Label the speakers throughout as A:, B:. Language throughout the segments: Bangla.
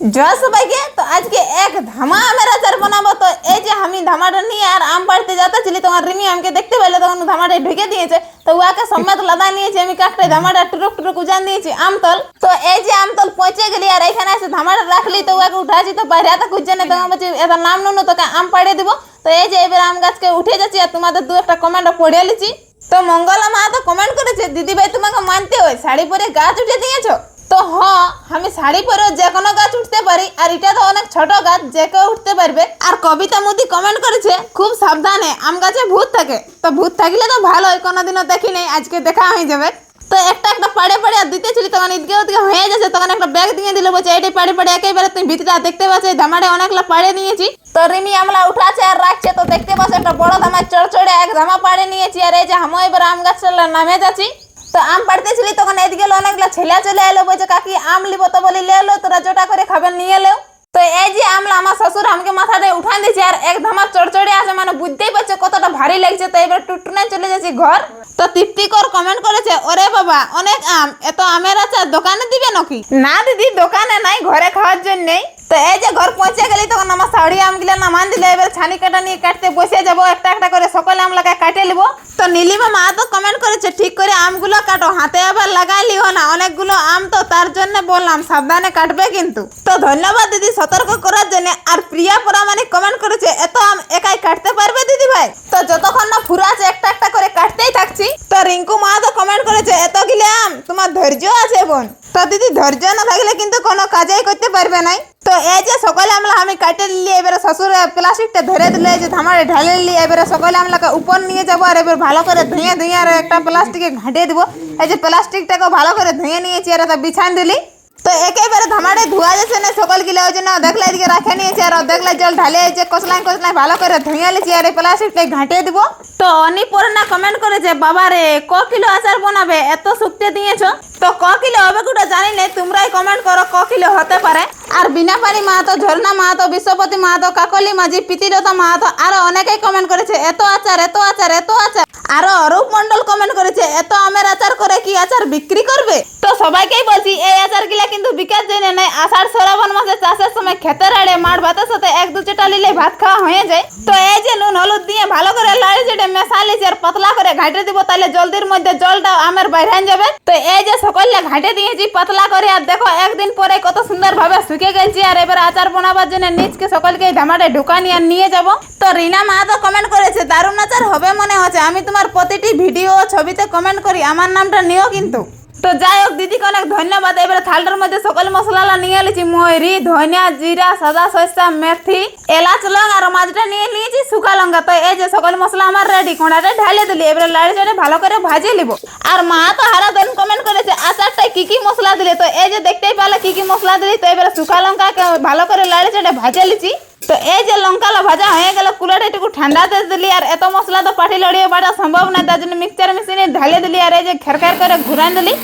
A: জয় সবাইকে। তো আজকে এক ধামা আমের আচার বানাবো। তো এই যে আমি ধামাটা নিয়ে আর আম পাড়তে যাচ্ছিলি, তখন রিমি আমাকে দেখতে পেলে, তখন ধামাটা ঢুকে দিয়েছে। তো ওকে সমেত লাদা নিয়েছি আমি কাকটাই, ধামাটা টুরুক টুরুক উজান দিয়েছি আমতল। তো এই যে আমতল পৌঁছে গেলি আর এখানে এসে ধামাটা রাখলি, তো ওকে উঠাছি। তো বাইরে তো খুঁজছে না, তোমার বলছি এটা নাম নুন, তোকে আম পাড়িয়ে দিব। তো এই যে এবার আম গাছকে উঠে যাচ্ছি আর তোমাদের দু একটা কমেন্ট পড়ে লিছি। তো মঙ্গলা মা তো কমেন্ট করেছে, দিদি ভাই তোমাকে মানতে হয়, শাড়ি পরে গাছ উঠে দিয়েছো। তো হ্যাঁ, আমি শাড়ি পরেও যে কোনো গাছ উঠতে পারি, আর এটা তো অনেক ছোট গাছ, যে কেউ উঠতে পারবে। আর কবিতা মোদি কমেন্ট করেছে, খুব সাবধানে, আম গাছে ভূত থাকে। তো ভূত থাকলে তো ভালোই, কোনোদিনও দেখি নেই, আজকে দেখা হয়ে যাবে। তো একটা একটা পাড়ে পাড়ে আর দিতেছিলি, তখন এদিকে ওদিকে হয়ে যাচ্ছে, তখন একটা ব্যাগ দিয়ে দিল, বলছে এটাই পাড়ে পাড়ে একেবারে তুমি ভিতরে দেখতে পাচ্ছ, এই ধামাটা অনেকলা পাড়ে নিয়েছি। তো রিমি আমলা উঠাছে আর রাখছে। তো দেখতে পাচ্ছ একটা বড় ধামা চড় চড়ে এক ধামা পাড়ে নিয়েছি। আর এই যে আমি এবার আম গাছটা নামে যাচ্ছি। তো আম পাড়তেছিলি, তখন এদিকে অনেকগুলো ছেলে চলে এলো, বলছে কাকি আম লিব। তো বলি লে লো, তোরা জোটা করে খাবেন নিয়ে এলো। তো এই যে আমলা আমার শ্বশুর আমাকে মাথাতে উঠান দিয়েছে আর এক ধামা চড়চড়ে আছে, মানে বুঝতেই পারছে কতটা ভারী লাগছে। তো এবার টুটুনে চলে যাচ্ছি ঘর। তো তৃপ্তিকর কমেন্ট করেছে, ওরে বাবা অনেক আম, এত আমের আচার দোকানে দিবে নাকি? না দিদি, দোকানে নাই, ঘরে খাওয়ার জন্যই। তো এই যে ঘর পৌঁছে গেলি, তখন আমার শাড়ি আমগুলো নামান দিলে, এবার ছানি কাটা নিয়ে কাটতে বসে যাবো, একটা একটা করে সকলে আমলাকে কাটে নিব। তো নীলিমা মা তো কমেন্ট করেছে, ঠিক করে আমগুলো কাটো, হাতে আবার লাগাই লিও না, অনেকগুলো আম তো তার জন্য বললাম সাবধানে কাটবে কিন্তু। তো ধন্যবাদ দিদি সতর্ক করার জন্য। আর প্রিয়া পরামানিক কমেন্ট করেছে, এত আম একাই কাটতে পারবে দিদি ভাই? তো যতক্ষণ না ফুরা আছে একটা একটা করে কাটতেই থাকছি। তো রিঙ্কু মা তো কমেন্ট করেছে, এত গিলে আম, তোমার ধৈর্য আছে বোন। তো দিদি ধৈর্য না থাকলে কিন্তু কোনো কাজই করতে পারবে নাই। তো এই যে সকলে আমলা আমি কাটে নিলি, এবারে শ্বশুর প্লাস্টিকটা ধরে দিলে, এই যে ধামারে ঢালে নিলি, এবারে সকলে আমলাকে উপর নিয়ে যাবো। আর এবার ভালো করে ধুয়ে ধুয়ে আর একটা প্লাস্টিকে ঘাঁটিয়ে দিব। এই যে প্লাস্টিকটাকে ভালো করে ধুয়ে নিয়েছি আর এটা বিছান দিলি। তো একেবারে ধামারে ধোয়া যাচ্ছে না সকল গিলে, ওই জন্য দেখলে এদিকে রাখে নিয়েছি আর দেখলে জল ঢালে এই যে কসলাই কসলাই ভালো করে ধুয়ে নিয়েছি আর এই প্লাস্টিকটা ঘাঁটিয়ে দিব। তো অনিপূর্ণা কমেন্ট করেছে, বাবা রে ক কিলো আচার বানাবে, এত শুকতে দিয়েছো। তো ক কিলো হবে ওটা জানি না, তোমরাই কমেন্ট করো ক কিলো হতে পারে। আর বিনা পানি মাহাতো, ঝর্ণা মাহাতো, বিশ্বপতি মাহাতো, কাকলি মাঝি, প্রীতিলতা মাহাতো, আরো অনেকেই কমেন্ট করেছে, এত আচার এত আচার এত আচার। আরো অরূপ মন্ডল কমেন্ট করেছে, এত আমের আচার করে কি আচার বিক্রি করবে? তো সবাইকেই বলছি, এই আচার গুলা কিন্তু বিকার জন্য নাই, আষাঢ় শ্রাবণ মাসে চাষের সময় খেতে রাড়ে মাঠ ভাতের সাথে এক দু চেটা নিলে ভাত খাওয়া হয়ে যায়। তো এই যে নুন হলুদ দিয়ে ভালো করে লাড়ি চেটে মেশালিছি আর পাতলা করে ঘাটে দিব, তাহলে জলদির মধ্যে জলটা আমের বাইরে যাবে। তো এই যে সকলে ঘাটে দিয়েছি পাতলা করে, আর দেখো একদিন পরে কত সুন্দর ভাবে শুকে গেছি। আর এবার আচার বানাবার জন্য নিচকে সকলকে এই ধামাটা ঢুকানি আর নিয়ে যাব। তো রিনা মা তো কমেন্ট করেছে, দারুণ আচার হবে মনে হচ্ছে, আমি তোমার প্রতিটি ভিডিও ছবিতে কমেন্ট করি, আমার নামটা নিও কিন্তু। তো যাই হোক দিদিকে অনেক ধন্যবাদ। এবারে থালটার মধ্যে সকল মশলা নিয়ে নিয়েছি, ময়ূরি, ধনিয়া, জিরা, সাদা সরষা, মেথি, এলাচ, লং আর মাছটা নিয়ে নিয়েছি শুকা লঙ্কা। তো এই যে সকল মশলা আমার রেডি, কোঁড়াটা ঢালে দিলি, এবারে লাড়ি চাড়ে ভালো করে ভাজে নিব। আর মা তো হারা দিন কমেন্ট করেছে, আচারটায় কি কি মশলা দিলে। তো এই যে দেখতেই পেলে কি কি মশলা দিলি। তো এবারে শুকা লঙ্কাকে ভালো করে লাড়ি চাড়ে ভাজে লিছি। তো এই যে লঙ্কালা ভাজা হয়ে গেল, কুলাটা একটু ঠান্ডা দিয়ে দিলি। আর এত মশলা তো পাটি লড়িয়ে বাটা সম্ভব না, তার জন্য মিক্সচার মেশিনে ঢালে দিলি আর এই যে খেরখার করে ঘুরান দিলি।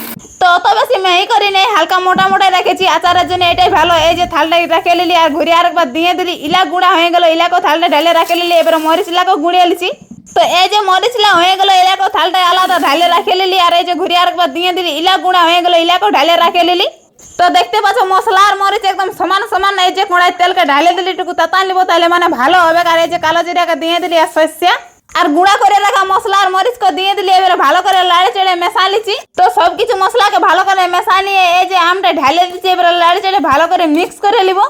A: তো অত বেশি মেহি করি নেই, হালকা মোটা মোটা রেখেছি আচারের জন্য, এটাই ভালো। এই যে থালটা রেখে নিলি আর ঘুরিয়ে আরেকবার দিয়ে দিলি, ইলা গুঁড়া হয়ে গেল, ইলাকেও থালটা ঢালে রেখে নিলি। এবার মরিচ ইলাকেও গুঁড়িয়ে লিছি। তো এই যে মরিচলা হয়ে গেল, ইলাকেও থালটা আলাদা ঢালে রাখে নিলি। আর এই যে ঘুরিয়ে আরেকবার দিয়ে দিলি, ইলা গুঁড়া হয়ে গেল, ইলাকেও ঢালে রাখে নিলি। তো দেখতে পাচ্ছ মশলা আর মরিচ একদম সমান সমান। এই যে কড়াই তেলকে ঢালে দিলি, টুকু তাতা নিব, তাহলে মানে ভালো হবে। আর এই যে কালো জিরাকে দিয়ে দিলি আর সর্ষে আর গুঁড়া করে রাখা মশলা আর মরিচকে দিয়ে দিলি, এবারে ভালো করে লাড়ি চেড়ে মেশা লিছি। তো সবকিছু মশলাকে ভালো করে মেশা নিয়ে এই যে আমটা ঢালে দিচ্ছি, এবারে লাড়ি চেড়ে ভালো করে মিক্স করে নিব।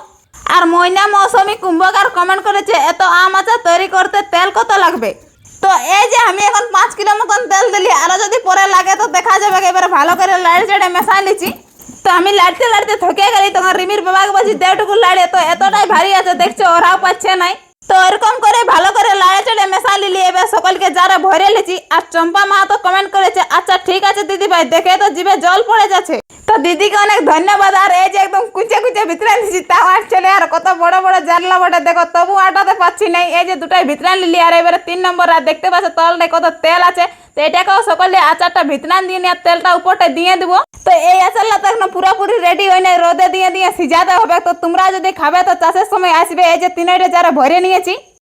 A: আর ময়না মৌসুমী কুম্ভকার কমেন্ট করেছে, এত আম আচার তৈরি করতে তেল কত লাগবে? তো এই যে আমি এখন 5 কিলো মতন তেল দিলি, আরো যদি পরে লাগে তো দেখা যাবে। এবারে ভালো করে লাড়ি চেড়ে মেশা লিছি। তো আমি লাড়তে লাড়তে থকে গেলি, তখন রিমির বাবাকে বলছি দেড়টুকু লাড়ে, তো এতটাই ভারী আছে দেখছো, ওরাও পাচ্ছে নাই। তো এরকম করে ভালো করে লাড়ে চেড়ে মেশা লিলি, এবার সকলকে যারা ভরে লিছি। আর চম্পা মা তো কমেন্ট করেছে, আচ্ছা ঠিক আছে দিদি ভাই, দেখে তো জিভে জল পড়ে যাচ্ছে। তো দিদিকে অনেক ধন্যবাদ। আর এই যে একদম কুচে কুচে ভিতরে নিছি, তাও আর চলে আর কত বড় বড় জানলা বটে, দেখো তবু আটাতে পাচ্ছি নাই। এই যে দুটাই ভিতরে লিলি। আর এবারে 3 নম্বর, আর দেখতে পাচ্ছ তলটায় কত তেল আছে। তো এটাকেও সকলে আচারটা ভিতরান দিয়ে নিয়ে তেলটা উপরটা দিয়ে দিব। তো এই আচারটা তো এখন পুরোপুরি রেডি হয় নাই, রোদে দিয়ে দিয়ে সিজাতে হবে। তো তোমরা যদি খাবে তো চাষের সময় আসবে। এই যে 3টে যারা ভরে নিয়েছি।